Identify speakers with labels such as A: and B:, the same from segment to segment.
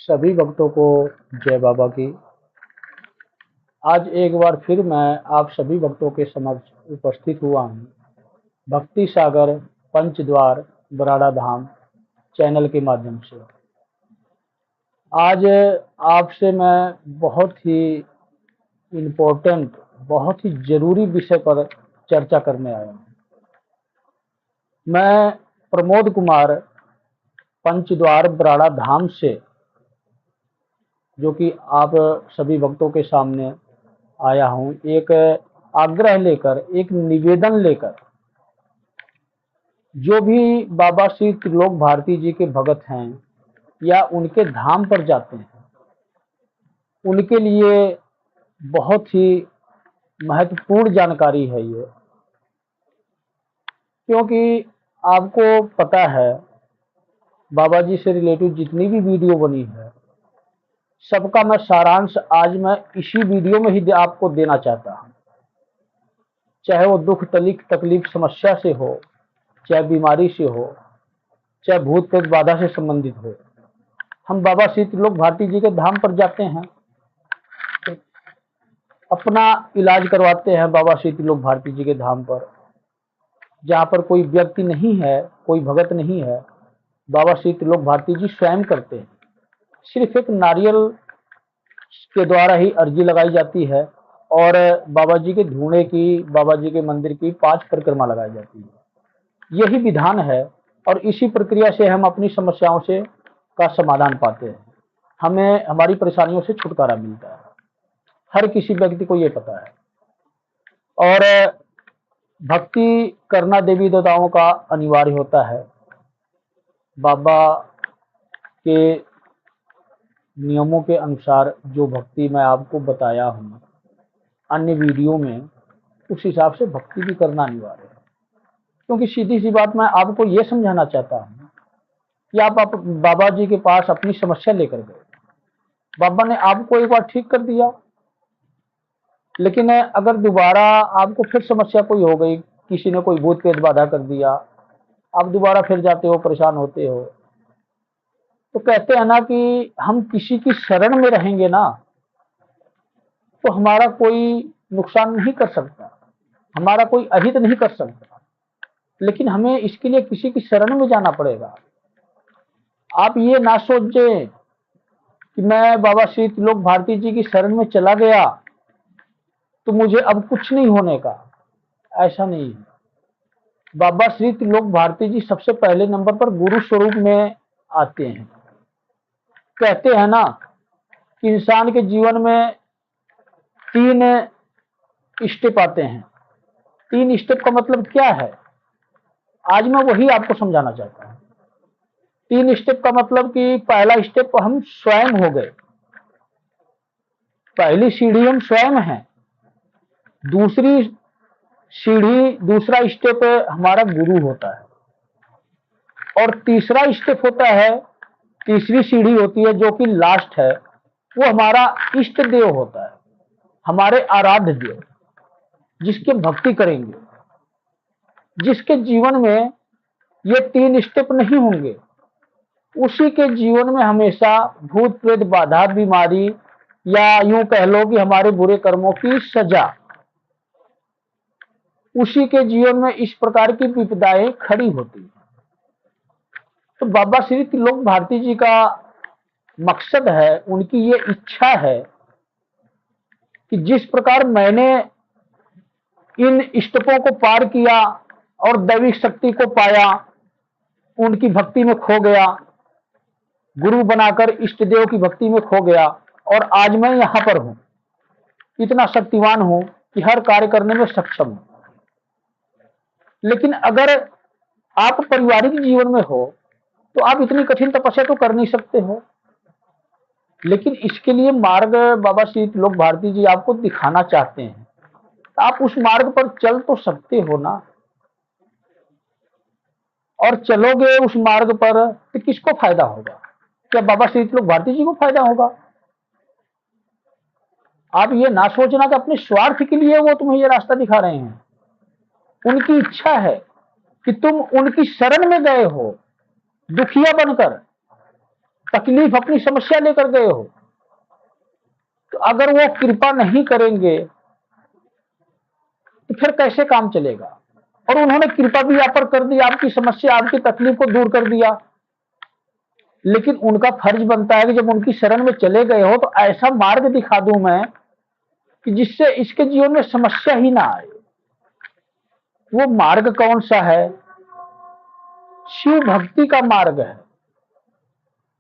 A: सभी भक्तों को जय बाबा की। आज एक बार फिर मैं आप सभी भक्तों के समक्ष उपस्थित हुआ हूँ भक्ति सागर पंचद्वार बराड़ा धाम चैनल के माध्यम से। आज आपसे मैं बहुत ही इम्पोर्टेंट, बहुत ही जरूरी विषय पर चर्चा करने आया हूँ। मैं प्रमोद कुमार पंचद्वार बराड़ा धाम से, जो कि आप सभी भक्तों के सामने आया हूँ एक आग्रह लेकर, एक निवेदन लेकर। जो भी बाबा श्री त्रिलोक भारती जी के भगत हैं या उनके धाम पर जाते हैं, उनके लिए बहुत ही महत्वपूर्ण जानकारी है ये। क्योंकि आपको पता है, बाबा जी से रिलेटेड जितनी भी वीडियो बनी है, सबका मैं सारांश आज मैं इसी वीडियो में ही आपको देना चाहता हूँ। चाहे वो दुख तकलीफ समस्या से हो, चाहे बीमारी से हो, चाहे भूत प्रेत बाधा से संबंधित हो, हम बाबा श्री त्रिलोक भारती जी के धाम पर जाते हैं, अपना इलाज करवाते हैं बाबा श्री त्रिलोक भारती जी के धाम पर। जहाँ पर कोई व्यक्ति नहीं है, कोई भगत नहीं है, बाबा श्री त्रिलोक भारती जी स्वयं करते हैं। सिर्फ एक नारियल के द्वारा ही अर्जी लगाई जाती है और बाबा जी के धूणे की, बाबा जी के मंदिर की 5 परिक्रमा लगाई जाती है। यही विधान है और इसी प्रक्रिया से हम अपनी समस्याओं से का समाधान पाते हैं। हमें हमारी परेशानियों से छुटकारा मिलता है। हर किसी व्यक्ति को ये पता है। और भक्ति करना देवी देवताओं का अनिवार्य होता है। बाबा के नियमों के अनुसार जो भक्ति मैं आपको बताया हूँ अन्य वीडियो में, उस हिसाब से भक्ति भी करना अनिवार्य है। क्योंकि सीधी सी बात मैं आपको ये समझाना चाहता हूँ कि आप बाबा जी के पास अपनी समस्या लेकर गए, बाबा ने आपको एक बार ठीक कर दिया, लेकिन अगर दोबारा आपको फिर समस्या कोई हो गई, किसी ने कोई भूत प्रेत बाधा कर दिया, आप दोबारा फिर जाते हो, परेशान होते हो, तो कहते हैं ना कि हम किसी की शरण में रहेंगे ना, तो हमारा कोई नुकसान नहीं कर सकता, हमारा कोई अहित नहीं कर सकता, लेकिन हमें इसके लिए किसी की शरण में जाना पड़ेगा। आप ये ना सोचें कि मैं बाबा श्री त्रिलोक भारती जी की शरण में चला गया तो मुझे अब कुछ नहीं होने का। ऐसा नहीं है। बाबा श्री त्रिलोक भारती जी सबसे पहले नंबर पर गुरु स्वरूप में आते हैं। कहते हैं ना कि इंसान के जीवन में 3 स्टेप आते हैं। 3 स्टेप का मतलब क्या है, आज मैं वही आपको समझाना चाहता हूँ। 3 स्टेप का मतलब कि पहला स्टेप हम स्वयं हो गए, पहली सीढ़ी हम स्वयं हैं। दूसरी सीढ़ी, दूसरा स्टेप हमारा गुरु होता है, और तीसरा स्टेप होता है, तीसरी सीढ़ी होती है जो कि लास्ट है, वो हमारा इष्ट देव होता है, हमारे आराध्य देव, जिसके भक्ति करेंगे। जिसके जीवन में ये 3 स्टेप नहीं होंगे, उसी के जीवन में हमेशा भूत प्रेत बाधा, बीमारी, या यूं कह लो कि हमारे बुरे कर्मों की सजा, उसी के जीवन में इस प्रकार की विपदाएं खड़ी होती हैं। तो बाबा श्री त्रिलोक भारती जी का मकसद है, उनकी ये इच्छा है कि जिस प्रकार मैंने इन स्टेपों को पार किया और दैविक शक्ति को पाया, उनकी भक्ति में खो गया, गुरु बनाकर इष्ट देव की भक्ति में खो गया, और आज मैं यहां पर हूं, इतना शक्तिवान हूं कि हर कार्य करने में सक्षम हूं। लेकिन अगर आप पारिवारिक जीवन में हो तो आप इतनी कठिन तपस्या तो कर नहीं सकते हो। लेकिन इसके लिए मार्ग बाबा श्री त्रिलोक भारती जी आपको दिखाना चाहते हैं। आप उस मार्ग पर चल तो सकते हो ना, और चलोगे उस मार्ग पर तो किसको फायदा होगा? क्या बाबा श्री त्रिलोक भारती जी को फायदा होगा? आप ये ना सोचना कि अपने स्वार्थ के लिए वो तुम्हें ये रास्ता दिखा रहे हैं। उनकी इच्छा है कि तुम उनकी शरण में गए हो दुखिया बनकर, तकलीफ, अपनी समस्या लेकर गए हो, तो अगर वो कृपा नहीं करेंगे तो फिर कैसे काम चलेगा। और उन्होंने कृपा भी यहाँ पर कर दी, आपकी समस्या, आपकी तकलीफ को दूर कर दिया, लेकिन उनका फर्ज बनता है कि जब उनकी शरण में चले गए हो तो ऐसा मार्ग दिखा दूं मैं कि जिससे इसके जीवन में समस्या ही ना आए। वो मार्ग कौन सा है? शिव भक्ति का मार्ग है।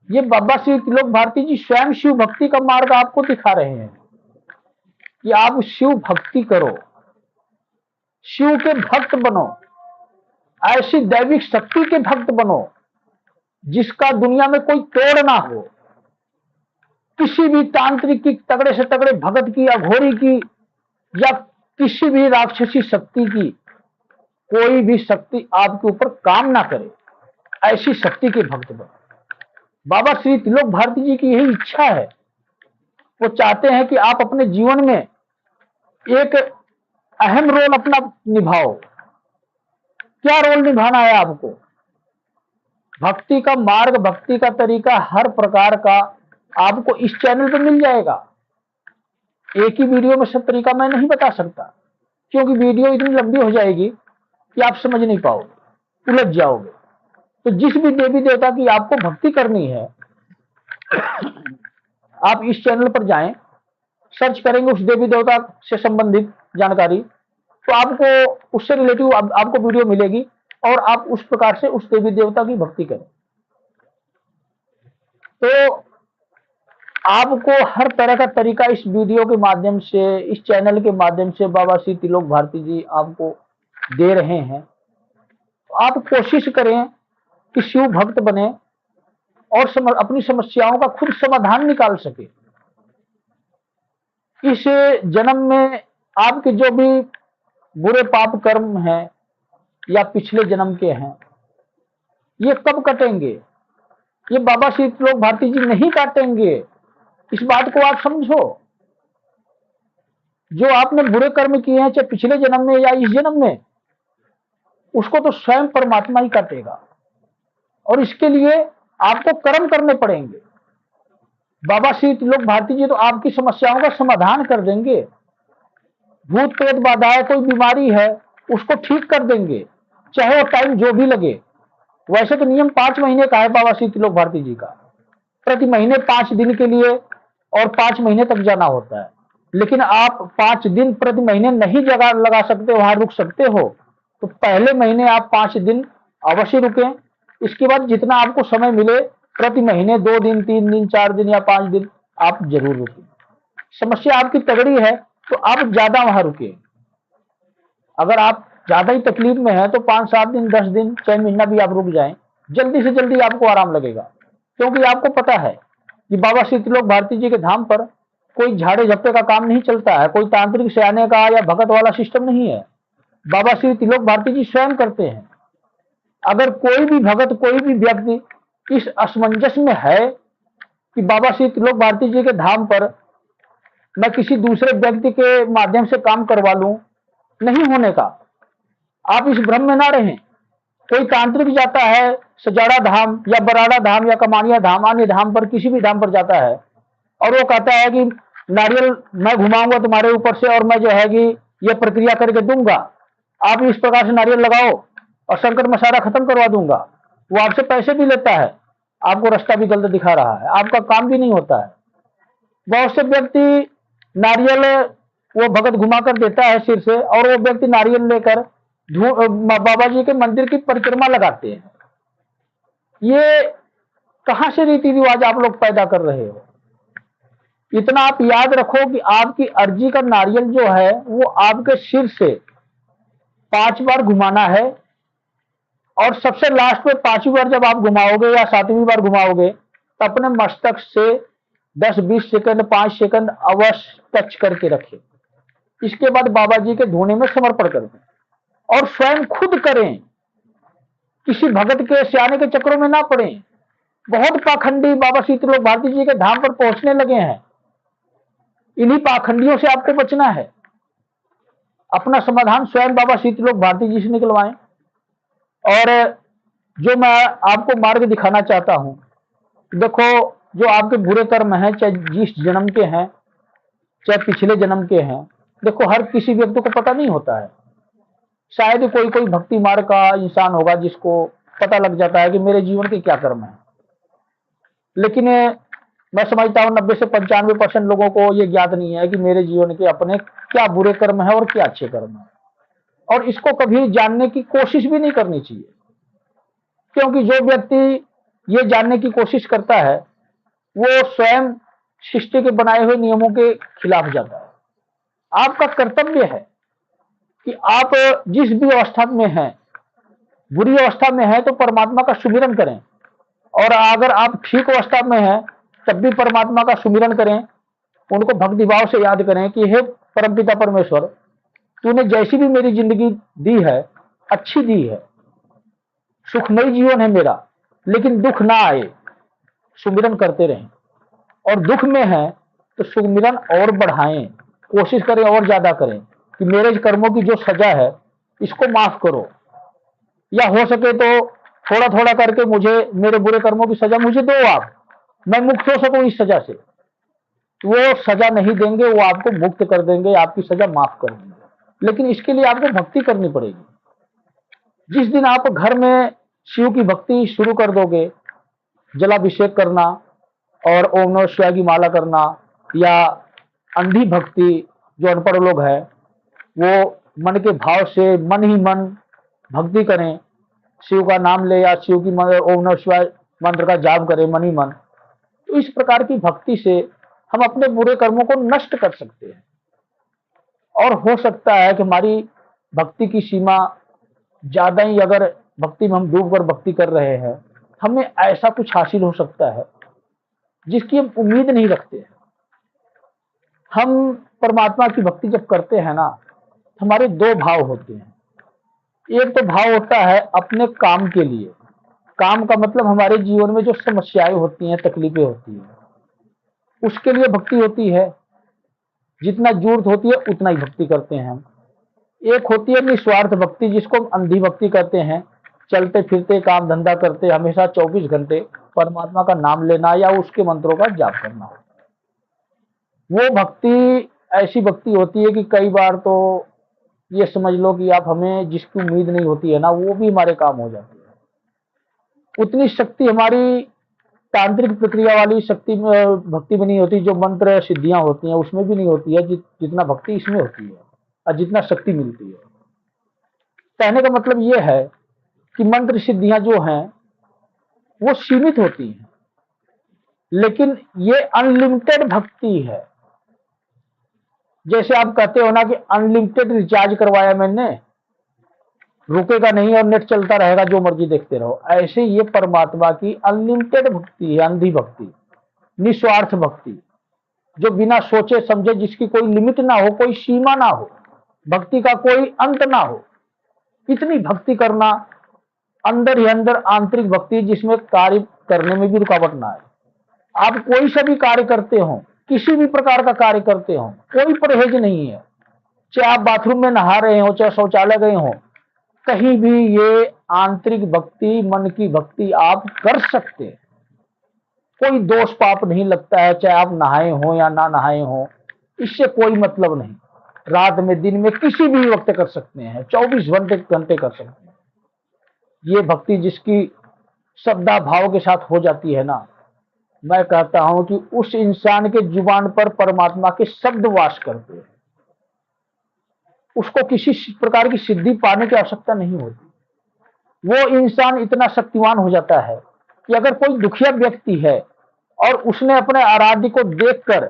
A: ये बाबा श्री तिलोक भारती जी स्वयं शिव भक्ति का मार्ग आपको दिखा रहे हैं कि आप शिव भक्ति करो, शिव के भक्त बनो, ऐसी दैविक शक्ति के भक्त बनो जिसका दुनिया में कोई तोड़ ना हो। किसी भी तांत्रिक की, तगड़े से तगड़े भगत की, अघोरी की, या किसी भी राक्षसी शक्ति की कोई भी शक्ति आपके ऊपर काम ना करे, ऐसी शक्ति के भक्त बनो। बाबा श्री तिलोक भारती जी की यही इच्छा है। वो चाहते हैं कि आप अपने जीवन में एक अहम रोल अपना निभाओ। क्या रोल निभाना है आपको? भक्ति का मार्ग, भक्ति का तरीका हर प्रकार का आपको इस चैनल पर मिल जाएगा। एक ही वीडियो में सब तरीका मैं नहीं बता सकता, क्योंकि वीडियो इतनी लंबी हो जाएगी कि आप समझ नहीं पाओगे, उलझ जाओगे। तो जिस भी देवी देवता की आपको भक्ति करनी है, आप इस चैनल पर जाएं, सर्च करेंगे उस देवी देवता से संबंधित जानकारी, तो आपको उससे रिलेटिव आपको वीडियो मिलेगी और आप उस प्रकार से उस देवी देवता की भक्ति करें। तो आपको हर तरह का तरीका इस वीडियो के माध्यम से, इस चैनल के माध्यम से बाबा श्री तिलोक भारती जी आपको दे रहे हैं। तो आप कोशिश करें कि शिव भक्त बने और अपनी समस्याओं का खुद समाधान निकाल सके। इस जन्म में आपके जो भी बुरे पाप कर्म हैं या पिछले जन्म के हैं, ये कब कटेंगे? ये बाबा श्री तिलोक भारती जी नहीं काटेंगे। इस बात को आप समझो। जो आपने बुरे कर्म किए हैं, चाहे पिछले जन्म में या इस जन्म में, उसको तो स्वयं परमात्मा ही काटेगा, और इसके लिए आपको कर्म करने पड़ेंगे। बाबा श्री तिलोक भारती जी तो आपकी समस्याओं का समाधान कर देंगे। भूत प्रेत बाधाएं, कोई बीमारी है, उसको ठीक कर देंगे, चाहे वो टाइम जो भी लगे। वैसे तो नियम 5 महीने का है बाबा श्री तिलोक भारती जी का, प्रति महीने 5 दिन के लिए और 5 महीने तक जाना होता है। लेकिन आप 5 दिन प्रति महीने नहीं जगह लगा सकते, वहां रुक सकते हो, तो पहले महीने आप 5 दिन अवश्य रुकें। इसके बाद जितना आपको समय मिले, प्रति महीने 2 दिन, 3 दिन, 4 दिन या 5 दिन आप जरूर रुकें। समस्या आपकी तगड़ी है तो आप ज्यादा वहां रुके। अगर आप ज्यादा ही तकलीफ में है तो 5-7 दिन, 10 दिन, 6 महीना भी आप रुक जाएं, जल्दी से जल्दी आपको आराम लगेगा। क्योंकि आपको पता है कि बाबा श्री तिलोक भारती जी के धाम पर कोई झाड़े झप्पे का काम नहीं चलता है, कोई तांत्रिक से आने का या भगत वाला सिस्टम नहीं है। बाबा श्री तिलोक भारती जी स्वयं करते हैं। अगर कोई भी भगत, कोई भी व्यक्ति इस असमंजस में है कि बाबा श्री तिलोक भारती जी के धाम पर मैं किसी दूसरे व्यक्ति के माध्यम से काम करवा लूं, नहीं होने का। आप इस भ्रम में ना रहें। कोई तांत्रिक जाता है सजाड़ा धाम या बराड़ा धाम या कमानिया धाम, अन्य धाम पर, किसी भी धाम पर जाता है और वो कहता है कि नारियल मैं घुमाऊंगा तुम्हारे ऊपर से और मैं जो है कि ये प्रक्रिया करके दूंगा, आप इस प्रकार से नारियल लगाओ और संकट में सारा खत्म करवा दूंगा। वो आपसे पैसे भी लेता है, आपको रास्ता भी गलत दिखा रहा है, आपका काम भी नहीं होता है। बहुत से व्यक्ति नारियल वो भगत घुमा कर देता है सिर से, और वो व्यक्ति नारियल लेकर बाबा जी के मंदिर की परिक्रमा लगाते हैं। ये कहां से रीति रिवाज आप लोग पैदा कर रहे हो? इतना आप याद रखो कि आपकी अर्जी का नारियल जो है वो आपके सिर से 5 बार घुमाना है, और सबसे लास्ट में 5वीं बार जब आप घुमाओगे या 7वीं बार घुमाओगे तो अपने मस्तक से 10-20 सेकंड, 5 सेकंड अवश्य टच करके रखें। इसके बाद बाबा जी के धोने में समर्पण कर दें और स्वयं खुद करें। किसी भगत के सियाने के चक्रों में ना पड़े। बहुत पाखंडी बाबा श्री तिलोक भारती जी के धाम पर पहुंचने लगे हैं। इन्हीं पाखंडियों से आपको बचना है। अपना समाधान स्वयं बाबा श्री तिलोक भारती जी से निकलवाएं। और जो मैं आपको मार्ग दिखाना चाहता हूं, देखो, जो आपके बुरे कर्म हैं, चाहे जिस जन्म के हैं, चाहे पिछले जन्म के हैं, देखो हर किसी व्यक्ति को पता नहीं होता है। शायद ही कोई कोई भक्ति मार्ग का इंसान होगा जिसको पता लग जाता है कि मेरे जीवन के क्या कर्म है। लेकिन मैं समझता हूँ 90 से 95% लोगों को ये ज्ञात नहीं है कि मेरे जीवन के अपने क्या बुरे कर्म है और क्या अच्छे कर्म है, और इसको कभी जानने की कोशिश भी नहीं करनी चाहिए। क्योंकि जो व्यक्ति ये जानने की कोशिश करता है वो स्वयं सृष्टि के बनाए हुए नियमों के खिलाफ जाता है। आपका कर्तव्य है कि आप जिस भी अवस्था में हैं, बुरी अवस्था में है तो परमात्मा का सुमिरन करें, और अगर आप ठीक अवस्था में हैं तब भी परमात्मा का सुमिरन करें, उनको भक्ति भाव से याद करें कि हे परमपिता परमेश्वर, तूने जैसी भी मेरी जिंदगी दी है अच्छी दी है, सुखमय जीवन है मेरा, लेकिन दुख ना आए, सुमिरन करते रहें। और दुख में है तो सुमिरन और बढ़ाएं, कोशिश करें और ज्यादा करें कि मेरे कर्मों की जो सजा है इसको माफ करो, या हो सके तो थोड़ा थोड़ा करके मुझे मेरे बुरे कर्मों की सजा मुझे दो आप, मैं मुक्त हो सकूं इस सजा से। वो सजा नहीं देंगे, वो आपको मुक्त कर देंगे, आपकी सजा माफ कर देंगे। लेकिन इसके लिए आपको भक्ति करनी पड़ेगी। जिस दिन आप घर में शिव की भक्ति शुरू कर दोगे, जलाभिषेक करना और ओम नमः शिवाय की माला करना, या अंधी भक्ति जो अनपढ़ लोग हैं वो मन के भाव से मन ही मन भक्ति करें, शिव का नाम ले या शिव की ओम नमः शिवाय मंत्र का जाप करें मन ही मन, तो इस प्रकार की भक्ति से हम अपने बुरे कर्मों को नष्ट कर सकते हैं। और हो सकता है कि हमारी भक्ति की सीमा ज्यादा ही, अगर भक्ति में हम डूब कर भक्ति कर रहे हैं, हमें ऐसा कुछ हासिल हो सकता है जिसकी हम उम्मीद नहीं रखते हैं। हम परमात्मा की भक्ति जब करते हैं ना, हमारे दो भाव होते हैं। एक तो भाव होता है अपने काम के लिए, काम का मतलब हमारे जीवन में जो समस्याएं होती हैं, तकलीफें होती हैं, उसके लिए भक्ति होती है। जितना जरूरत होती है उतना ही भक्ति करते हैं हम। एक होती है निस्वार्थ भक्ति, जिसको हम अंधी भक्ति कहते हैं, चलते फिरते काम धंधा करते हमेशा 24 घंटे परमात्मा का नाम लेना या उसके मंत्रों का जाप करना हो। वो भक्ति ऐसी भक्ति होती है कि कई बार तो ये समझ लो कि आप हमें जिसकी उम्मीद नहीं होती है ना, वो भी हमारे काम हो जाती है। उतनी शक्ति हमारी तांत्रिक प्रक्रिया वाली शक्ति में भक्ति में नहीं होती, जो मंत्र सिद्धियां होती हैं उसमें भी नहीं होती है जितना भक्ति इसमें होती है और जितना शक्ति मिलती है। कहने का मतलब ये है कि मंत्र सिद्धियां जो हैं वो सीमित होती हैं, लेकिन ये अनलिमिटेड भक्ति है। जैसे आप कहते हो ना कि अनलिमिटेड रिचार्ज करवाया मैंने, रुकेगा नहीं और नेट चलता रहेगा, जो मर्जी देखते रहो, ऐसे ये परमात्मा की अनलिमिटेड भक्ति है, अंधी भक्ति, निस्वार्थ भक्ति, जो बिना सोचे समझे, जिसकी कोई लिमिट ना हो, कोई सीमा ना हो, भक्ति का कोई अंत ना हो, इतनी भक्ति करना, अंदर ही अंदर आंतरिक भक्ति, जिसमें कार्य करने में भी रुकावट ना आए। आप कोई सा भी कार्य करते हो, किसी भी प्रकार का कार्य करते हो, कोई परहेज नहीं है, चाहे आप बाथरूम में नहा रहे हो, चाहे शौचालय गए हो, कहीं भी ये आंतरिक भक्ति, मन की भक्ति आप कर सकते हैं। कोई दोष पाप नहीं लगता है, चाहे आप नहाए हो या ना नहाए हो, इससे कोई मतलब नहीं। रात में दिन में किसी भी वक्त कर सकते हैं, 24 घंटे कर सकते हैं। ये भक्ति जिसकी श्रद्धा भाव के साथ हो जाती है ना, मैं कहता हूं कि उस इंसान के जुबान पर परमात्मा के शब्द वास करते हैं। उसको किसी प्रकार की सिद्धि पाने की आवश्यकता नहीं होती। वो इंसान इतना शक्तिवान हो जाता है कि अगर कोई दुखिया व्यक्ति है और उसने अपने आराध्य को देखकर,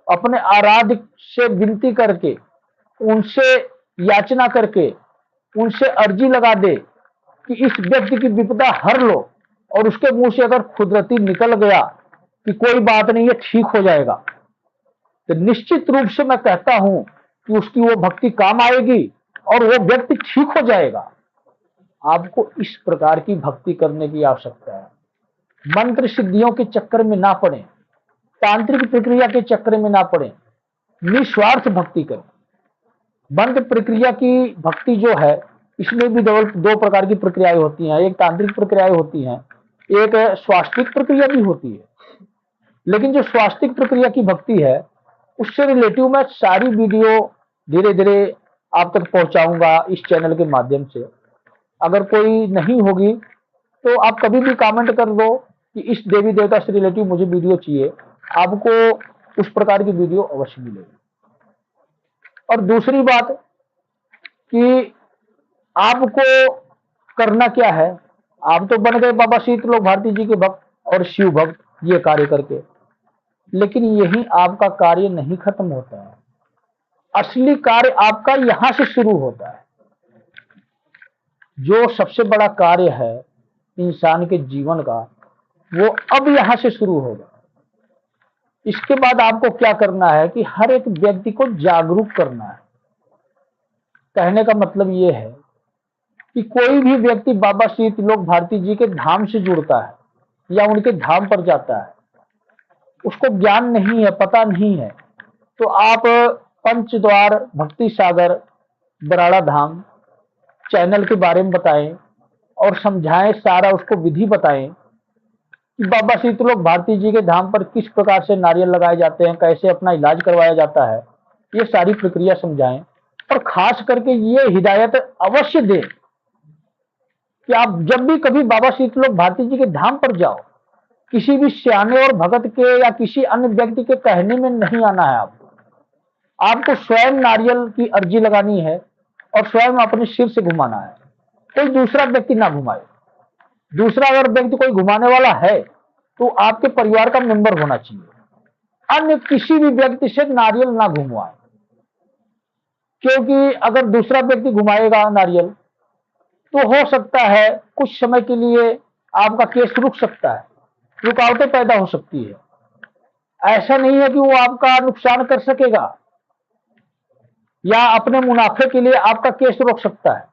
A: अपने आराध्य से विनती करके, उनसे याचना करके, उनसे अर्जी लगा दे कि इस व्यक्ति की विपदा हर लो, और उसके मुंह से अगर खुदरती निकल गया कि कोई बात नहीं, ये ठीक हो जाएगा, तो निश्चित रूप से मैं कहता हूं कि उसकी वो भक्ति काम आएगी और वो व्यक्ति ठीक हो जाएगा। आपको इस प्रकार की भक्ति करने की आवश्यकता है। मंत्र सिद्धियों के चक्कर में ना पड़े, तांत्रिक प्रक्रिया के चक्कर में ना पड़े, निस्वार्थ भक्ति करें। मंत्र प्रक्रिया की भक्ति जो है, इसमें भी दो प्रकार की प्रक्रियाएं होती हैं। एक तांत्रिक प्रक्रियाएं होती हैं, एक स्वास्थ्यिक प्रक्रिया भी होती है, लेकिन जो स्वास्थ्यिक प्रक्रिया की भक्ति है उससे रिलेटिव मैं सारी वीडियो धीरे धीरे आप तक पहुंचाऊंगा इस चैनल के माध्यम से। अगर कोई नहीं होगी तो आप कभी भी कमेंट कर दो कि इस देवी देवता से रिलेटिव मुझे वीडियो चाहिए, आपको उस प्रकार की वीडियो अवश्य मिलेगी। और दूसरी बात कि आपको करना क्या है, आप तो बन गए बाबा शीतलोक भारती जी के भक्त और शिव भक्त ये कार्य करके, लेकिन यही आपका कार्य नहीं खत्म होता है। असली कार्य आपका यहां से शुरू होता है। जो सबसे बड़ा कार्य है इंसान के जीवन का, वो अब यहां से शुरू होगा। इसके बाद आपको क्या करना है कि हर एक व्यक्ति को जागरूक करना है। कहने का मतलब ये है कि कोई भी व्यक्ति बाबा शीतलोक भारती जी के धाम से जुड़ता है या उनके धाम पर जाता है, उसको ज्ञान नहीं है, पता नहीं है, तो आप पंचद्वार भक्ति सागर बराड़ा धाम चैनल के बारे में बताएं और समझाएं, सारा उसको विधि बताएं कि बाबा शीतलोक भारती जी के धाम पर किस प्रकार से नारियल लगाए जाते हैं, कैसे अपना इलाज करवाया जाता है, ये सारी प्रक्रिया समझाएं। और खास करके ये हिदायत अवश्य दें कि आप जब भी कभी बाबा शीतलोक भारती जी के धाम पर जाओ, किसी भी सियाने और भगत के या किसी अन्य व्यक्ति के कहने में नहीं आना है। आपको स्वयं नारियल की अर्जी लगानी है और स्वयं अपने सिर से घुमाना है, कोई दूसरा व्यक्ति ना घुमाए। दूसरा अगर व्यक्ति कोई घुमाने वाला है तो आपके परिवार का मेंबर होना चाहिए, अन्य किसी भी व्यक्ति से नारियल ना घुमवाए, क्योंकि अगर दूसरा व्यक्ति घुमाएगा नारियल तो हो सकता है कुछ समय के लिए आपका केस रुक सकता है, रुकावटें पैदा हो सकती है। ऐसा नहीं है कि वो आपका नुकसान कर सकेगा या अपने मुनाफे के लिए आपका केस रोक सकता है,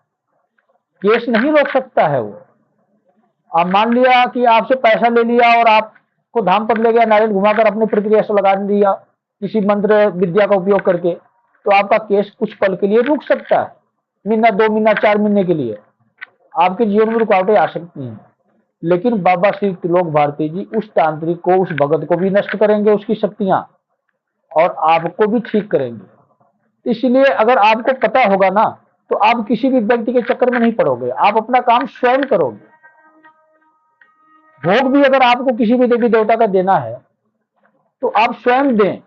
A: केस नहीं रोक सकता है वो। आप मान लिया कि आपसे पैसा ले लिया और आपको धाम पर ले गया, नारियल घुमाकर अपनी प्रक्रिया से लगा दिया किसी मंत्र विद्या का उपयोग करके, तो आपका केस कुछ पल के लिए रुक सकता है, महीना 2 महीना 4 महीने के लिए आपके जीवन में रुकावटें आ सकती हैं। लेकिन बाबा शीतलोक भारती जी उस तांत्रिक को, उस भगत को भी नष्ट करेंगे, उसकी शक्तियां, और आपको भी ठीक करेंगे। इसलिए अगर आपको पता होगा ना तो आप किसी भी व्यक्ति के चक्कर में नहीं पड़ोगे, आप अपना काम स्वयं करोगे। भोग भी अगर आपको किसी भी देवी देवता का देना है तो आप स्वयं दें,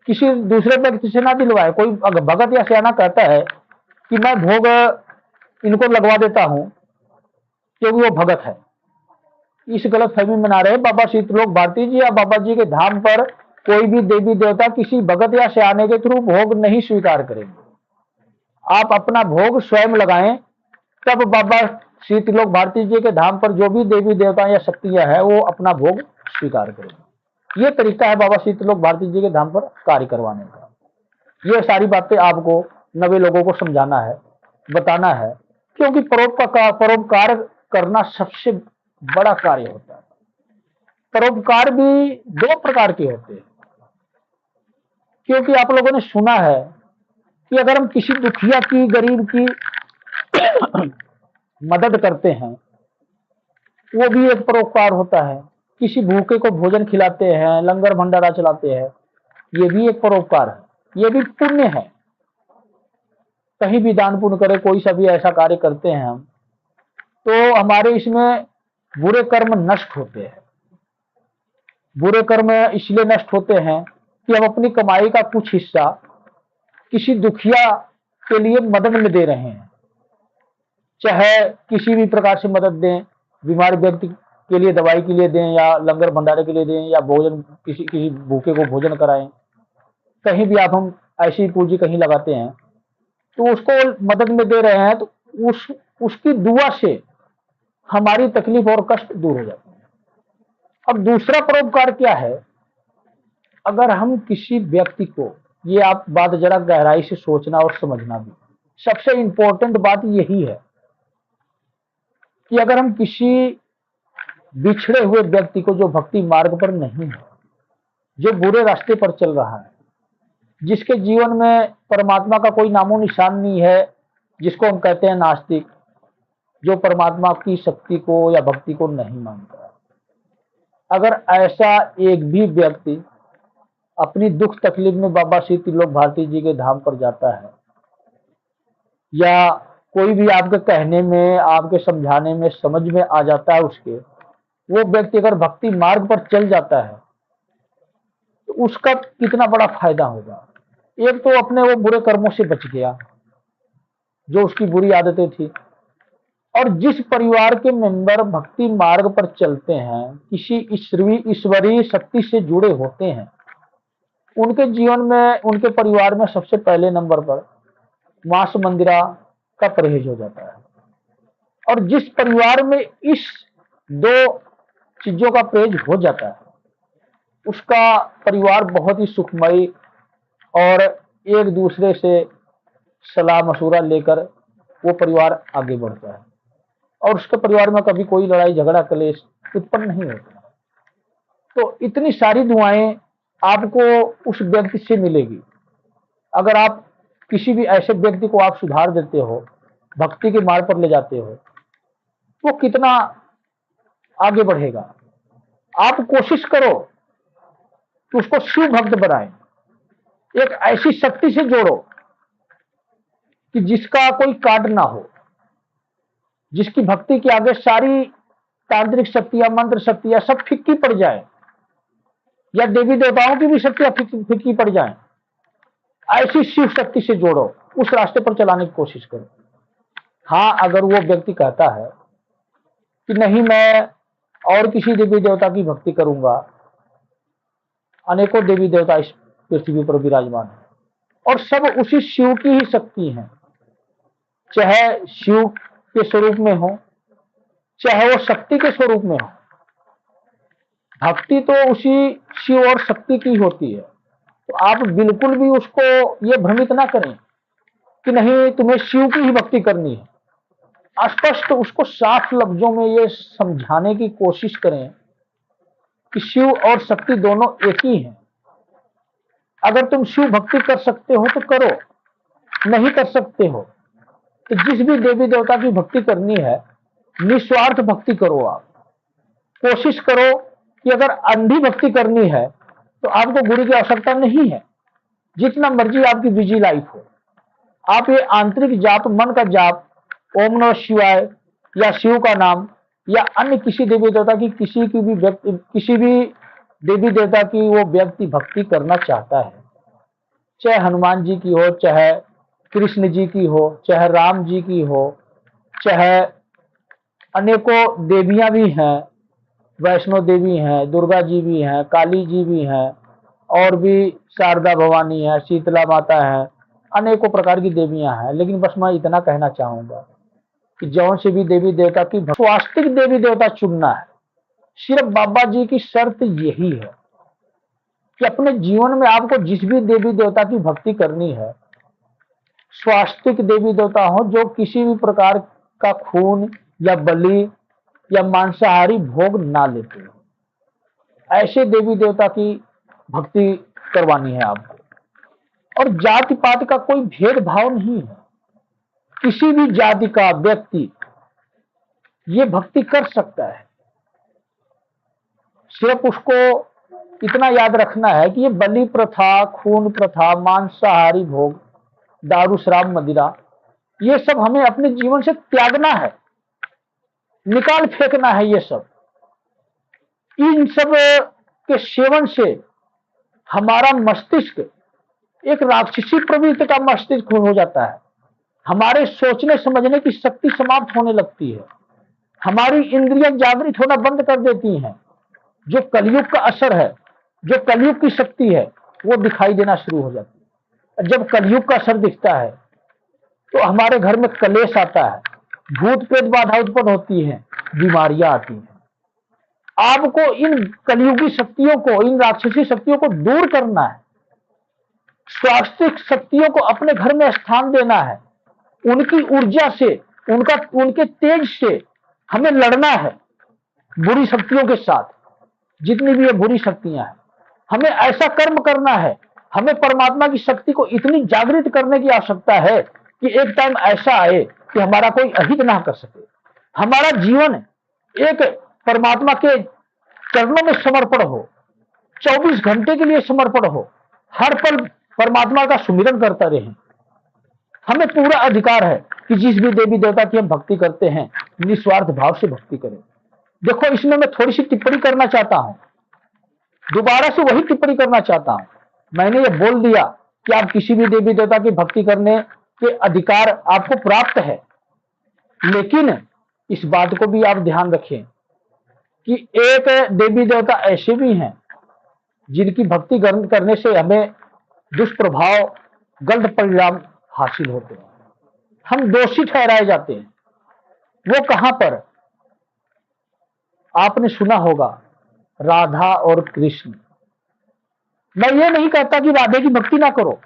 A: किसी दूसरे व्यक्ति से ना दिलवाए। कोई भगत या सियाना कहता है कि मैं भोग इनको लगवा देता हूं क्योंकि वो भगत है, इस गलत फहमी में ना रहे। बाबा शीतलोक भारती जी या बाबा जी के धाम पर कोई भी देवी देवता किसी भगत या सियाने के थ्रू भोग नहीं स्वीकार करेंगे। आप अपना भोग स्वयं लगाएं, तब बाबा शीतलोक भारती जी के धाम पर जो भी देवी देवता या शक्तियां हैं वो अपना भोग स्वीकार करेंगे। ये तरीका है बाबा शीतलोक भारती जी के धाम पर कार्य करवाने का। ये सारी बातें आपको नवे लोगों को समझाना है, बताना है, क्योंकि परोपकार करना सबसे बड़ा कार्य होता है। परोपकार भी 2 प्रकार के होते हैं, क्योंकि आप लोगों ने सुना है कि अगर हम किसी दुखिया की, गरीब की मदद करते हैं, वो भी एक परोपकार होता है। किसी भूखे को भोजन खिलाते हैं, लंगर भंडारा चलाते हैं, ये भी एक परोपकार है, ये भी पुण्य है। कहीं भी दान पुण्य करे, कोई सा भी ऐसा कार्य करते हैं हम, तो हमारे इसमें बुरे कर्म नष्ट होते हैं। बुरे कर्म इसलिए नष्ट होते हैं कि हम अपनी कमाई का कुछ हिस्सा किसी दुखिया के लिए मदद में दे रहे हैं। चाहे किसी भी प्रकार से मदद दें, बीमार व्यक्ति के लिए दवाई के लिए दें, या लंगर भंडारे के लिए दें, या भोजन किसी भूखे को भोजन कराएं। कहीं भी आप हम ऐसी पूंजी कहीं लगाते हैं तो उसको मदद में दे रहे हैं, तो उसकी दुआ से हमारी तकलीफ और कष्ट दूर हो जाते हैं। अब दूसरा परोपकार क्या है, अगर हम किसी व्यक्ति को, ये आप बात जरा गहराई से सोचना और समझना भी, सबसे इंपॉर्टेंट बात यही है कि अगर हम किसी बिछड़े हुए व्यक्ति को, जो भक्ति मार्ग पर नहीं है, जो बुरे रास्ते पर चल रहा है, जिसके जीवन में परमात्मा का कोई नामो निशान नहीं है, जिसको हम कहते हैं नास्तिक, जो परमात्मा की शक्ति को या भक्ति को नहीं मानता है, अगर ऐसा एक भी व्यक्ति अपनी दुख तकलीफ में बाबा श्री त्रिलोक भारती जी के धाम पर जाता है, या कोई भी आपके कहने में, आपके समझाने में समझ में आ जाता है उसके, वो व्यक्ति अगर भक्ति मार्ग पर चल जाता है तो उसका कितना बड़ा फायदा होगा। एक तो अपने वो बुरे कर्मों से बच गया, जो उसकी बुरी आदतें थी। और जिस परिवार के मेंबर भक्ति मार्ग पर चलते हैं, किसी ईश्वरीय शक्ति से जुड़े होते हैं, उनके जीवन में, उनके परिवार में सबसे पहले नंबर पर मांस मंदिरा का परहेज हो जाता है। और जिस परिवार में इस दो चीजों का परहेज हो जाता है, उसका परिवार बहुत ही सुखमय और एक दूसरे से सलाह मशूरा लेकर वो परिवार आगे बढ़ता है, और उसके परिवार में कभी कोई लड़ाई झगड़ा क्लेश उत्पन्न नहीं होता। तो इतनी सारी दुआएं आपको उस व्यक्ति से मिलेगी। अगर आप किसी भी ऐसे व्यक्ति को आप सुधार देते हो, भक्ति के मार्ग पर ले जाते हो, वो कितना आगे बढ़ेगा। आप कोशिश करो कि उसको शिव भक्त बनाएं, एक ऐसी शक्ति से जोड़ो कि जिसका कोई काट ना हो, जिसकी भक्ति के आगे सारी तांत्रिक शक्तियां, मंत्र शक्तियां सब फीकी पड़ जाए, या देवी देवताओं की भी शक्तियां फीकी पड़ जाए, ऐसी शिव शक्ति से जोड़ो, उस रास्ते पर चलाने की कोशिश करो। हाँ, अगर वो व्यक्ति कहता है कि नहीं, मैं और किसी देवी देवता की भक्ति करूंगा, अनेकों देवी देवता इस पृथ्वी पर विराजमान है और सब उसी शिव की ही शक्ति है, चाहे शिव के स्वरूप में हो, चाहे वो शक्ति के स्वरूप में हो, भक्ति तो उसी शिव और शक्ति की होती है। तो आप बिल्कुल भी उसको ये भ्रमित ना करें कि नहीं, तुम्हें शिव की ही भक्ति करनी है। स्पष्ट उसको साफ लफ्जों में ये समझाने की कोशिश करें कि शिव और शक्ति दोनों एक ही हैं। अगर तुम शिव भक्ति कर सकते हो तो करो, नहीं कर सकते हो तो जिस भी देवी देवता की भक्ति करनी है, निस्वार्थ भक्ति करो। आप कोशिश करो कि अगर अंधी भक्ति करनी है तो आपको गुरु की आवश्यकता नहीं है, जितना मर्जी आपकी बिजी लाइफ हो, आप ये आंतरिक जाप, मन का जाप, ओम नमः शिवाय या शिव का नाम या अन्य किसी देवी देवता की, किसी भी देवी देवता की वो व्यक्ति भक्ति करना चाहता है, चाहे हनुमान जी की हो, चाहे कृष्ण जी की हो, चाहे राम जी की हो, चाहे अनेकों देवियां भी हैं, वैष्णो देवी हैं, दुर्गा जी भी हैं, काली जी भी हैं, और भी शारदा भवानी है, शीतला माता है, अनेकों प्रकार की देवियां हैं। लेकिन बस मैं इतना कहना चाहूंगा कि जौन से भी देवी देवता की स्वास्तिक देवी देवता चुनना है, सिर्फ बाबा जी की शर्त यही है कि अपने जीवन में आपको जिस भी देवी देवता की भक्ति करनी है, स्वास्तिक देवी देवता हो जो किसी भी प्रकार का खून या बलि या मांसाहारी भोग ना लेते हो, ऐसे देवी देवता की भक्ति करवानी है आपको। और जाति पात का कोई भेदभाव नहीं है, किसी भी जाति का व्यक्ति ये भक्ति कर सकता है। सिर्फ उसको इतना याद रखना है कि ये बलि प्रथा, खून प्रथा, मांसाहारी भोग, दारू शराब मदिरा, ये सब हमें अपने जीवन से त्यागना है, निकाल फेंकना है। ये सब, इन सब के सेवन से हमारा मस्तिष्क एक राक्षसी प्रवृत्ति का मस्तिष्क हो जाता है, हमारे सोचने समझने की शक्ति समाप्त होने लगती है, हमारी इंद्रियां जागृत होना बंद कर देती हैं। जो कलयुग का असर है, जो कलयुग की शक्ति है, वो दिखाई देना शुरू हो जाती है। जब कलयुग का असर दिखता है तो हमारे घर में कलेश आता है, भूत प्रेत बाधा उत्पन्न होती है, बीमारियां आती हैं। आपको इन कलयुगी शक्तियों को, इन राक्षसी शक्तियों को दूर करना है, स्वास्तिक शक्तियों को अपने घर में स्थान देना है, उनकी ऊर्जा से, उनके तेज से हमें लड़ना है बुरी शक्तियों के साथ। जितनी भी ये बुरी शक्तियां हैं, हमें ऐसा कर्म करना है, हमें परमात्मा की शक्ति को इतनी जागृत करने की आवश्यकता है कि एक टाइम ऐसा आए कि हमारा कोई अहित ना कर सके। हमारा जीवन एक परमात्मा के चरणों में समर्पण हो, 24 घंटे के लिए समर्पण हो, हर पल परमात्मा का सुमिरन करता रहे। हमें पूरा अधिकार है कि जिस भी देवी देवता की हम भक्ति करते हैं निस्वार्थ भाव से भक्ति करें। देखो, इसमें मैं थोड़ी सी टिप्पणी करना चाहता हूं, दोबारा से वही टिप्पणी करना चाहता हूं। मैंने ये बोल दिया कि आप किसी भी देवी देवता की भक्ति करने के अधिकार आपको प्राप्त है, लेकिन इस बात को भी आप ध्यान रखें कि एक देवी देवता ऐसे भी हैं जिनकी भक्ति करने से हमें दुष्प्रभाव, गलत परिणाम हासिल होते हैं, हम दोषी ठहराए जाते हैं। वो कहां पर? आपने सुना होगा राधा और कृष्ण। मैं ये नहीं कहता कि राधे की भक्ति ना करो,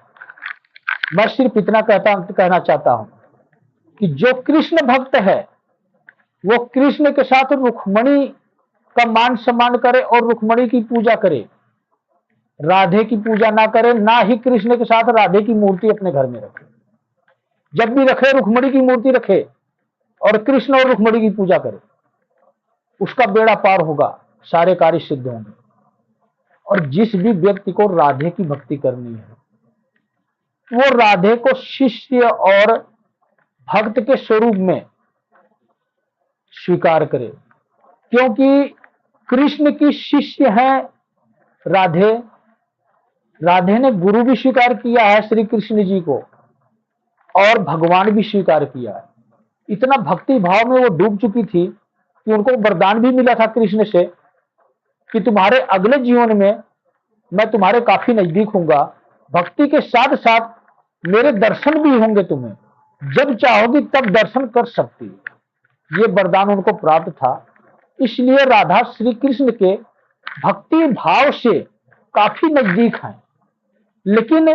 A: मैं सिर्फ इतना कहना चाहता हूं कि जो कृष्ण भक्त है वो कृष्ण के साथ रुक्मणी का मान सम्मान करे और रुक्मणी की पूजा करे, राधे की पूजा ना करे, ना ही कृष्ण के साथ राधे की मूर्ति अपने घर में रखे। जब भी रखे रुक्मणी की मूर्ति रखे और कृष्ण और रुक्मणी की पूजा करे, उसका बेड़ा पार होगा, सारे कार्य सिद्ध होंगे। और जिस भी व्यक्ति को राधे की भक्ति करनी है वो राधे को शिष्य और भक्त के स्वरूप में स्वीकार करे, क्योंकि कृष्ण की शिष्य है राधे। राधे ने गुरु भी स्वीकार किया है श्री कृष्ण जी को और भगवान भी स्वीकार किया है। इतना भक्ति भाव में वो डूब चुकी थी कि उनको वरदान भी मिला था कृष्ण से कि तुम्हारे अगले जीवन में मैं तुम्हारे काफी नजदीक होऊंगा, भक्ति के साथ साथ मेरे दर्शन भी होंगे, तुम्हें जब चाहोगी तब दर्शन कर सकती। ये वरदान उनको प्राप्त था। इसलिए राधा श्री कृष्ण के भक्ति भाव से काफी नजदीक हैं, लेकिन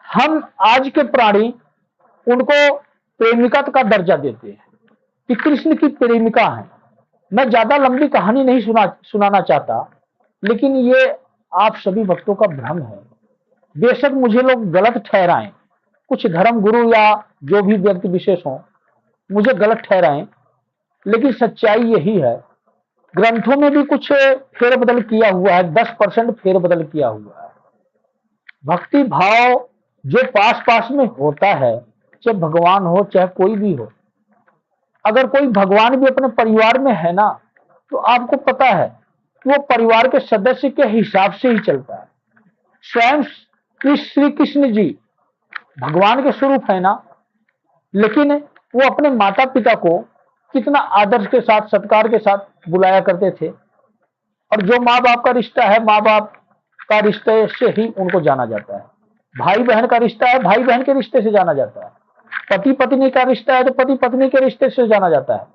A: हम आज के प्राणी उनको प्रेमिका का दर्जा देते हैं कि कृष्ण की प्रेमिका है। मैं ज्यादा लंबी कहानी नहीं सुनाना चाहता, लेकिन ये आप सभी भक्तों का भ्रम है। बेशक मुझे लोग गलत ठहराएं, कुछ धर्म गुरु या जो भी व्यक्ति विशेष हो मुझे गलत ठहराएं, लेकिन सच्चाई यही है। ग्रंथों में भी कुछ फेरबदल किया हुआ है, 10% फेरबदल किया हुआ है। भक्ति भाव जो पास पास में होता है, चाहे भगवान हो चाहे कोई भी हो, अगर कोई भगवान भी अपने परिवार में है ना, तो आपको पता है कि वो परिवार के सदस्य के हिसाब से ही चलता है। स्वयं श्री कृष्ण जी भगवान के स्वरूप है ना, लेकिन वो अपने माता पिता को कितना आदर के साथ, सत्कार के साथ बुलाया करते थे। और जो माँ बाप का रिश्ता है, माँ बाप का रिश्ते से ही उनको जाना जाता है। भाई बहन का रिश्ता है, भाई बहन के रिश्ते से जाना जाता है। पति पत्नी का रिश्ता है तो पति पत्नी के रिश्ते से जाना जाता है।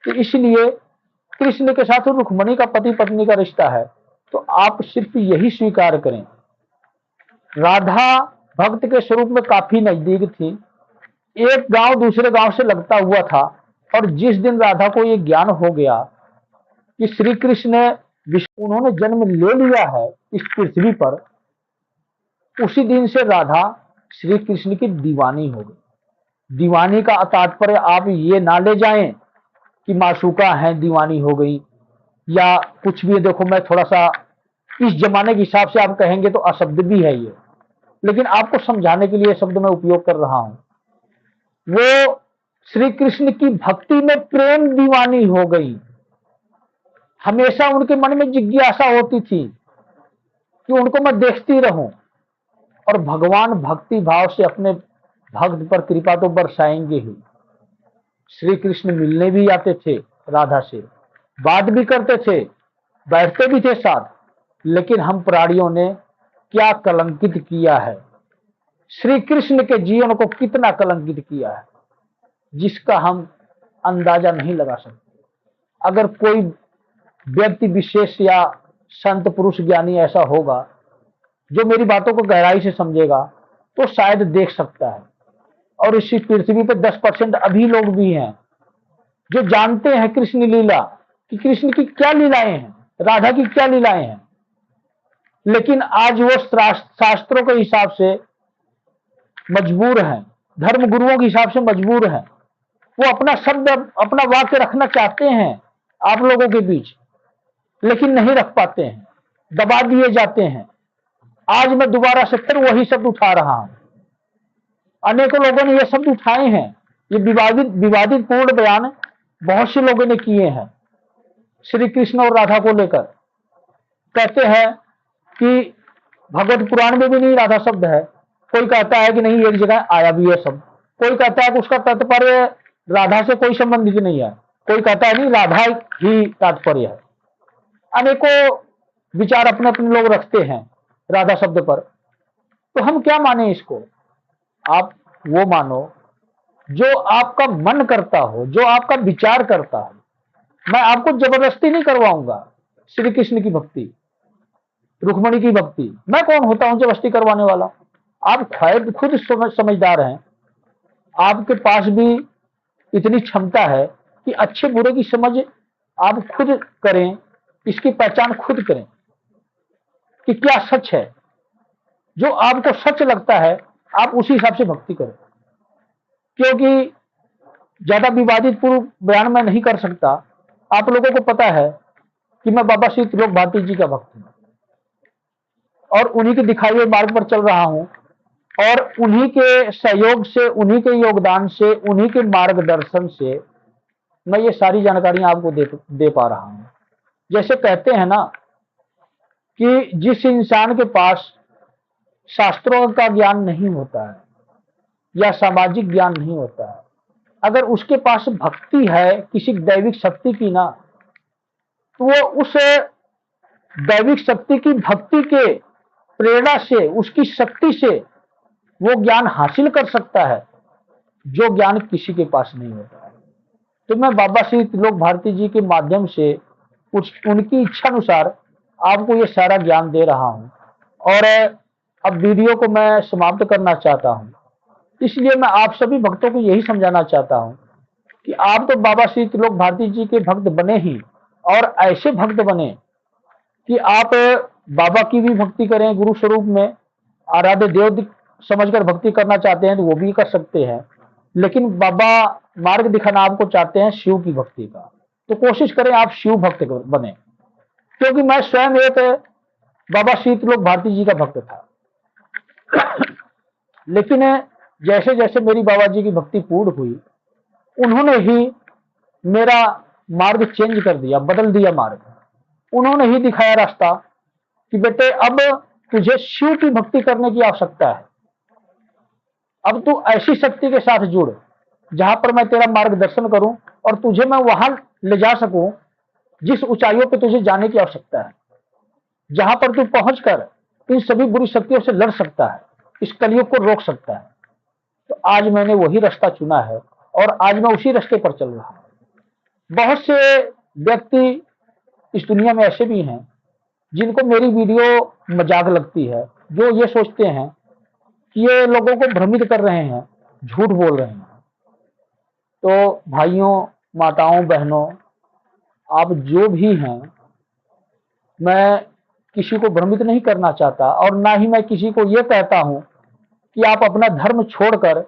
A: तो इसलिए कृष्ण के साथ रुक्मणी का पति पत्नी का रिश्ता है, तो आप सिर्फ यही स्वीकार करें। राधा भक्त के स्वरूप में काफी नजदीक थी, एक गांव दूसरे गांव से लगता हुआ था। और जिस दिन राधा को यह ज्ञान हो गया कि श्री कृष्ण उन्होंने जन्म ले लिया है इस पृथ्वी पर, उसी दिन से राधा श्री कृष्ण की दीवानी हो गई। दीवानी का तात्पर्य आप ये ना ले जाएं कि मासूका है दीवानी हो गई या कुछ भी। देखो, मैं थोड़ा सा इस जमाने के हिसाब से आप कहेंगे तो अशब्द भी है ये, लेकिन आपको समझाने के लिए शब्द मैं उपयोग कर रहा हूं। वो श्री कृष्ण की भक्ति में प्रेम दीवानी हो गई। हमेशा उनके मन में जिज्ञासा होती थी कि उनको मैं देखती रहूं। और भगवान भक्ति भाव से अपने भक्त पर कृपा तो बरसाएंगे ही। श्री कृष्ण मिलने भी आते थे राधा से, बात भी करते थे, बैठते भी थे साथ। लेकिन हम प्राणियों ने क्या कलंकित किया है, श्री कृष्ण के जीवन को कितना कलंकित किया है, जिसका हम अंदाजा नहीं लगा सकते। अगर कोई व्यक्ति विशेष या संत पुरुष ज्ञानी ऐसा होगा जो मेरी बातों को गहराई से समझेगा तो शायद देख सकता है। और इसी पृथ्वी पर 10% अभी लोग भी हैं जो जानते हैं कृष्ण लीला, कि कृष्ण की क्या लीलाएं हैं, राधा की क्या लीलाएं हैं। लेकिन आज वो शास्त्रों के हिसाब से मजबूर हैं, धर्म गुरुओं के हिसाब से मजबूर हैं। वो अपना शब्द, अपना वाक्य रखना चाहते हैं आप लोगों के बीच, लेकिन नहीं रख पाते हैं, दबा दिए जाते हैं। आज मैं दोबारा से फिर वही शब्द उठा रहा हूं। अनेकों लोगों ने ये शब्द उठाए हैं, ये विवादित पूर्ण बयान बहुत से लोगों ने किए हैं श्री कृष्ण और राधा को लेकर। कहते हैं कि भगवत पुराण में भी नहीं राधा शब्द है, कोई कहता है कि नहीं एक जगह आया भी है शब्द, कोई कहता है कि उसका तात्पर्य राधा से कोई संबंधित नहीं है, कोई कहता है नहीं राधा ही तात्पर्य है। अनेकों विचार अपने अपने लोग रखते हैं राधा शब्द पर। तो हम क्या माने इसको? आप वो मानो जो आपका मन करता हो, जो आपका विचार करता हो। मैं आपको जबरदस्ती नहीं करवाऊंगा श्री कृष्ण की भक्ति, रुक्मणी की भक्ति। मैं कौन होता हूं जबरदस्ती करवाने वाला? आप खुद समझदार हैं, आपके पास भी इतनी क्षमता है कि अच्छे बुरे की समझ आप खुद करें, इसकी पहचान खुद करें कि क्या सच है। जो आपको सच लगता है आप उसी हिसाब से भक्ति करें। क्योंकि ज्यादा विवादित पूर्व बयान मैं नहीं कर सकता। आप लोगों को पता है कि मैं बाबा श्री त्रिलोक भारती जी का भक्त हूं और उन्हीं के दिखाए हुए मार्ग पर चल रहा हूं, और उन्हीं के सहयोग से, उन्हीं के योगदान से, उन्हीं के मार्गदर्शन से मैं ये सारी जानकारियां आपको दे पा रहा हूं। जैसे कहते हैं ना कि जिस इंसान के पास शास्त्रों का ज्ञान नहीं होता है या सामाजिक ज्ञान नहीं होता है, अगर उसके पास भक्ति है किसी दैविक शक्ति की ना, तो वो उस दैविक शक्ति की भक्ति के प्रेरणा से, उसकी शक्ति से वो ज्ञान हासिल कर सकता है जो ज्ञान किसी के पास नहीं होता है। तो मैं बाबा श्री त्रिलोक भारती जी के माध्यम से उनकी इच्छा अनुसार आपको ये सारा ज्ञान दे रहा हूं। और अब वीडियो को मैं समाप्त करना चाहता हूं, इसलिए मैं आप सभी भक्तों को यही समझाना चाहता हूं कि आप तो बाबा श्री त्रिलोक भारती जी के भक्त बने ही, और ऐसे भक्त बने कि आप बाबा की भी भक्ति करें, गुरु स्वरूप में आराध्य देव समझकर भक्ति करना चाहते हैं तो वो भी कर सकते हैं। लेकिन बाबा मार्ग दिखाना आपको चाहते हैं शिव की भक्ति का, तो कोशिश करें आप शिव भक्त बने। क्योंकि मैं स्वयं एक बाबा श्री त्रिलोक भारती जी का भक्त था लेकिन जैसे जैसे मेरी बाबा जी की भक्ति पूर्ण हुई, उन्होंने ही मेरा मार्ग चेंज कर दिया, बदल दिया मार्ग। उन्होंने ही दिखाया रास्ता कि बेटे अब तुझे शिव की भक्ति करने की आवश्यकता है। अब तू ऐसी शक्ति के साथ जुड़ जहां पर मैं तेरा मार्गदर्शन करूं और तुझे मैं वहां ले जा सकूं जिस ऊंचाइयों पे तुझे जाने की आवश्यकता है, जहां पर तू पहुंचकर इन सभी बुरी शक्तियों से लड़ सकता है, इस कलयुग को रोक सकता है। तो आज मैंने वही रास्ता चुना है और आज मैं उसी रास्ते पर चल रहा हूं। बहुत से व्यक्ति इस दुनिया में ऐसे भी हैं जिनको मेरी वीडियो मजाक लगती है, जो ये सोचते हैं कि ये लोगों को भ्रमित कर रहे हैं, झूठ बोल रहे हैं। तो भाइयों, माताओं, बहनों, आप जो भी हैं, मैं किसी को भ्रमित नहीं करना चाहता और ना ही मैं किसी को यह कहता हूं कि आप अपना धर्म छोड़कर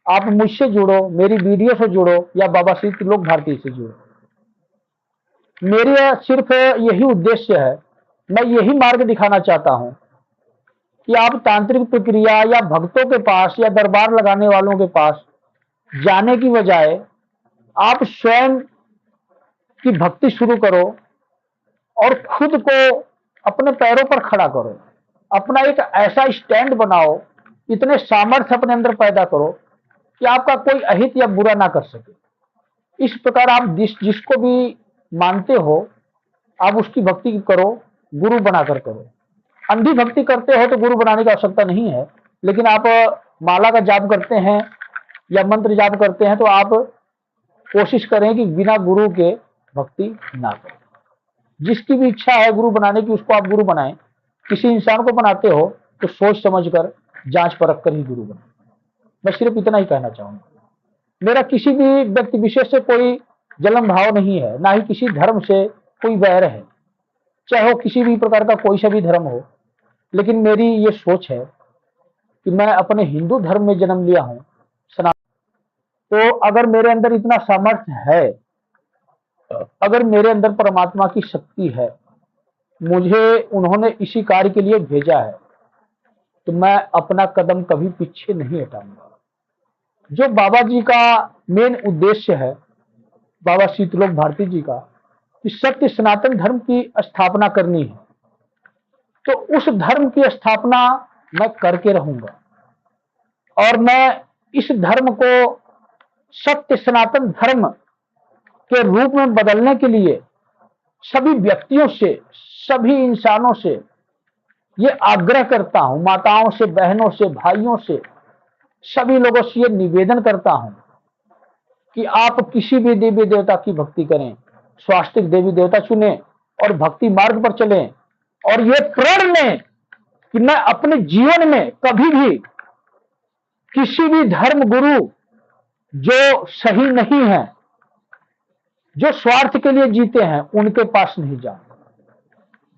A: आप मुझसे जुड़ो, मेरी वीडियो से जुड़ो या बाबा श्री त्रिलोक भारती से जुड़ो। मेरे सिर्फ यही उद्देश्य है, मैं यही मार्ग दिखाना चाहता हूं कि आप तांत्रिक प्रक्रिया या भक्तों के पास या दरबार लगाने वालों के पास जाने की बजाय आप स्वयं की भक्ति शुरू करो और खुद को अपने पैरों पर खड़ा करो। अपना एक ऐसा स्टैंड बनाओ, इतने सामर्थ्य अपने अंदर पैदा करो कि आपका कोई अहित या बुरा ना कर सके। इस प्रकार आप जिसको भी मानते हो आप उसकी भक्ति करो, गुरु बनाकर करो। अंधी भक्ति करते हो तो गुरु बनाने की आवश्यकता नहीं है, लेकिन आप माला का जाप करते हैं या मंत्र जाप करते हैं तो आप कोशिश करें कि बिना गुरु के भक्ति ना करें। जिसकी भी इच्छा है गुरु बनाने की, उसको आप गुरु बनाएं। किसी इंसान को बनाते हो तो सोच समझकर, जांच परख कर ही गुरु बनाएं। मैं सिर्फ इतना ही कहना चाहूंगा। मेरा किसी भी व्यक्ति विशेष से कोई जलन भाव नहीं है, ना ही किसी धर्म से कोई वैर है, चाहे वो किसी भी प्रकार का कोई सा भी धर्म हो। लेकिन मेरी ये सोच है कि मैं अपने हिंदू धर्म में जन्म लिया हूं, सनातन। तो अगर मेरे अंदर इतना सामर्थ्य है, अगर मेरे अंदर परमात्मा की शक्ति है, मुझे उन्होंने इसी कार्य के लिए भेजा है, तो मैं अपना कदम कभी पीछे नहीं हटाऊंगा। जो बाबा जी का मेन उद्देश्य है, बाबा शीतलोक भारती जी का, कि सत्य सनातन धर्म की स्थापना करनी है, तो उस धर्म की स्थापना मैं करके रहूंगा। और मैं इस धर्म को सत्य सनातन धर्म के रूप में बदलने के लिए सभी व्यक्तियों से, सभी इंसानों से ये आग्रह करता हूं, माताओं से, बहनों से, भाइयों से, सभी लोगों से ये निवेदन करता हूं कि आप किसी भी देवी देवता की भक्ति करें, स्वास्तिक देवी देवता चुने और भक्ति मार्ग पर चलें, और ये प्रण लें कि मैं अपने जीवन में कभी भी किसी भी धर्म गुरु जो सही नहीं है, जो स्वार्थ के लिए जीते हैं, उनके पास नहीं जाऊंगा।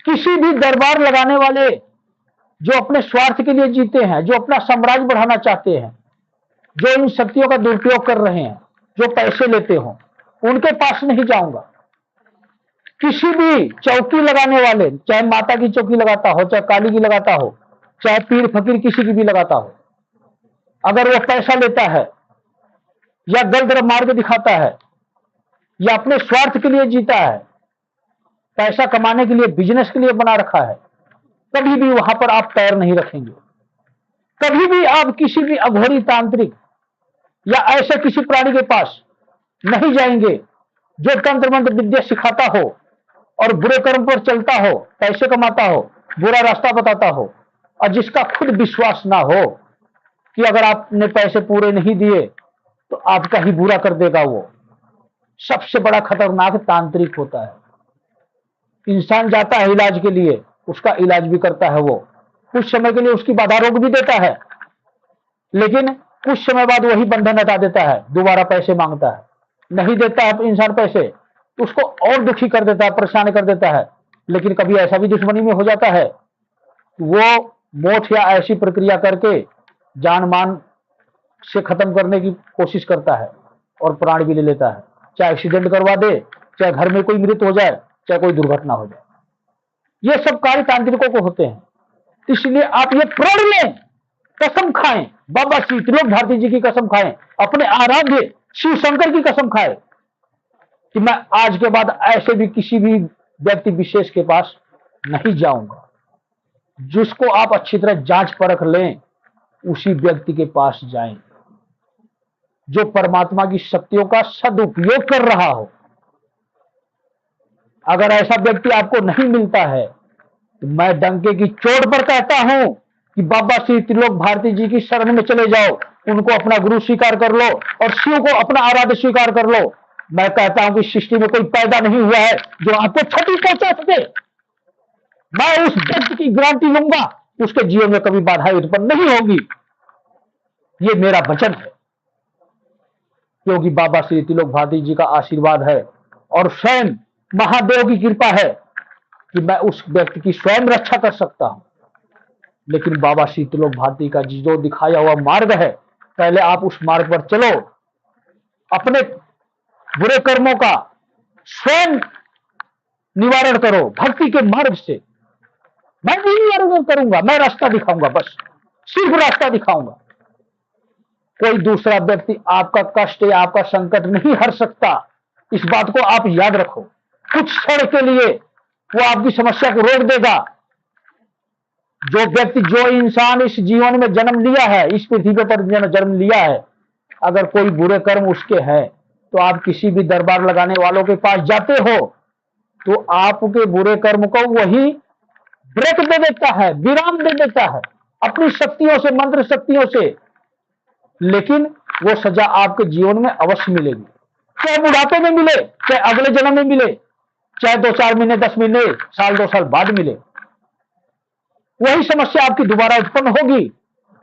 A: किसी भी दरबार लगाने वाले जो अपने स्वार्थ के लिए जीते हैं, जो अपना साम्राज्य बढ़ाना चाहते हैं, जो इन शक्तियों का दुरुपयोग कर रहे हैं, जो पैसे लेते हो, उनके पास नहीं जाऊंगा। किसी भी चौकी लगाने वाले, चाहे माता की चौकी लगाता हो, चाहे काली की लगाता हो, चाहे पीर फकीर किसी की भी लगाता हो, अगर वो पैसा लेता है या गलत मार्ग दिखाता है या अपने स्वार्थ के लिए जीता है, पैसा कमाने के लिए, बिजनेस के लिए बना रखा है, कभी भी वहां पर आप पैर नहीं रखेंगे। कभी भी आप किसी भी अघोरी तांत्रिक या ऐसे किसी प्राणी के पास नहीं जाएंगे जो तंत्र मंत्र विद्या सिखाता हो और बुरे कर्म पर चलता हो, पैसे कमाता हो, बुरा रास्ता बताता हो, और जिसका खुद विश्वास ना हो कि अगर आपने पैसे पूरे नहीं दिए तो आपका ही बुरा कर देगा। वो सबसे बड़ा खतरनाक तांत्रिक होता है। इंसान जाता है इलाज के लिए, उसका इलाज भी करता है, वो कुछ समय के लिए उसकी बाधा रोक भी देता है, लेकिन कुछ समय बाद वही बंधन हटा देता है, दोबारा पैसे मांगता है, नहीं देता है इंसान पैसे तो उसको और दुखी कर देता है, परेशान कर देता है। लेकिन कभी ऐसा भी दुश्मनी में हो जाता है, वो मौत या ऐसी प्रक्रिया करके जान मान से खत्म करने की कोशिश करता है और प्राण भी ले लेता है, चाहे एक्सीडेंट करवा दे, चाहे घर में कोई मृत्यु हो जाए, चाहे कोई दुर्घटना हो जाए। ये सब कार्य तांत्रिकों को होते हैं। इसलिए आप ये प्रण लें, कसम खाएं, बाबा शीतलोक भारती जी की कसम खाएं, अपने आराध्य शिव शंकर की कसम खाएं कि मैं आज के बाद ऐसे भी किसी भी व्यक्ति विशेष के पास नहीं जाऊंगा। जिसको आप अच्छी तरह जांच परख लें, उसी व्यक्ति के पास जाएं जो परमात्मा की शक्तियों का सदुपयोग कर रहा हो। अगर ऐसा व्यक्ति आपको नहीं मिलता है तो मैं डंके की चोट पर कहता हूं कि बाबा शीतलोक भारती जी की शरण में चले जाओ, उनको अपना गुरु स्वीकार कर लो और शिव को अपना आराध्य स्वीकार कर लो। मैं कहता हूं कि सृष्टि में कोई पैदा नहीं हुआ है जो आपको क्षति पहुंचा सके। मैं उस व्यक्ति की गारंटी लूंगा, उसके जीवन में कभी बाधाएं उत्पन्न नहीं होगी। ये मेरा वचन है, क्योंकि बाबा शीतलोक भारती जी का आशीर्वाद है और स्वयं महादेव की कृपा है कि मैं उस व्यक्ति की स्वयं रक्षा कर सकता हूं। लेकिन बाबा शीतलोक भारती का जो दिखाया हुआ मार्ग है, पहले आप उस मार्ग पर चलो, अपने बुरे कर्मों का स्वयं निवारण करो भक्ति के मार्ग से। मैं नहीं निवारण करूंगा, मैं रास्ता दिखाऊंगा, बस सिर्फ रास्ता दिखाऊंगा। कोई दूसरा व्यक्ति आपका कष्ट या आपका संकट नहीं हर सकता, इस बात को आप याद रखो। कुछ क्षण के लिए वो आपकी समस्या को रोक देगा। जो व्यक्ति, जो इंसान इस जीवन में जन्म लिया है, इस पृथ्वी पर जन्म लिया है, अगर कोई बुरे कर्म उसके हैं तो आप किसी भी दरबार लगाने वालों के पास जाते हो तो आपके बुरे कर्म को वही ब्रेक दे देता है, विराम दे देता है अपनी शक्तियों से, मंत्र शक्तियों से। लेकिन वो सजा आपके जीवन में अवश्य मिलेगी, चाहे बुढ़ापे में मिले, चाहे अगले जन्म में मिले, चाहे 2-4 महीने, 10 महीने, साल 2 साल बाद मिले, वही समस्या आपकी दोबारा उत्पन्न होगी।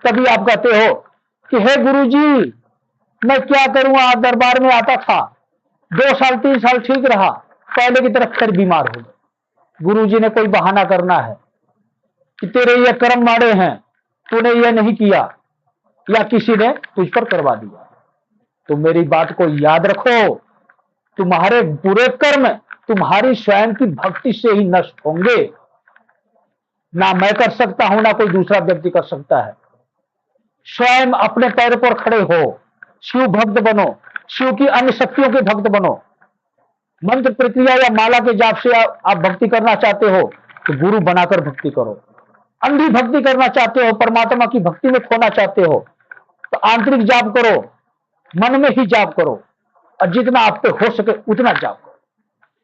A: तभी आप कहते हो कि हे गुरुजी, मैं क्या करूं, आप दरबार में आता था, 2 साल 3 साल ठीक रहा, पहले की तरफ फिर बीमार हो गए। गुरुजी ने कोई बहाना करना है कि तेरे ये कर्म माड़े हैं, तूने ये नहीं किया, या किसी ने तुझ पर करवा दिया। तो मेरी बात को याद रखो, तुम्हारे बुरे कर्म तुम्हारी स्वयं की भक्ति से ही नष्ट होंगे। ना मैं कर सकता हूं, ना कोई दूसरा व्यक्ति कर सकता है। स्वयं अपने पैर पर खड़े हो, शिव भक्त बनो, शिव की अन्य शक्तियों के भक्त बनो। मंत्र प्रक्रिया या माला के जाप से आप भक्ति करना चाहते हो तो गुरु बनाकर भक्ति करो। अंधी भक्ति करना चाहते हो, परमात्मा की भक्ति में खोना चाहते हो तो आंतरिक जाप करो, मन में ही जाप करो और जितना आप पे हो सके उतना जाप करो।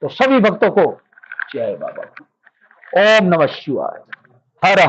A: तो सभी भक्तों को जय बाबा। ओम नमः शिवाय। हर हर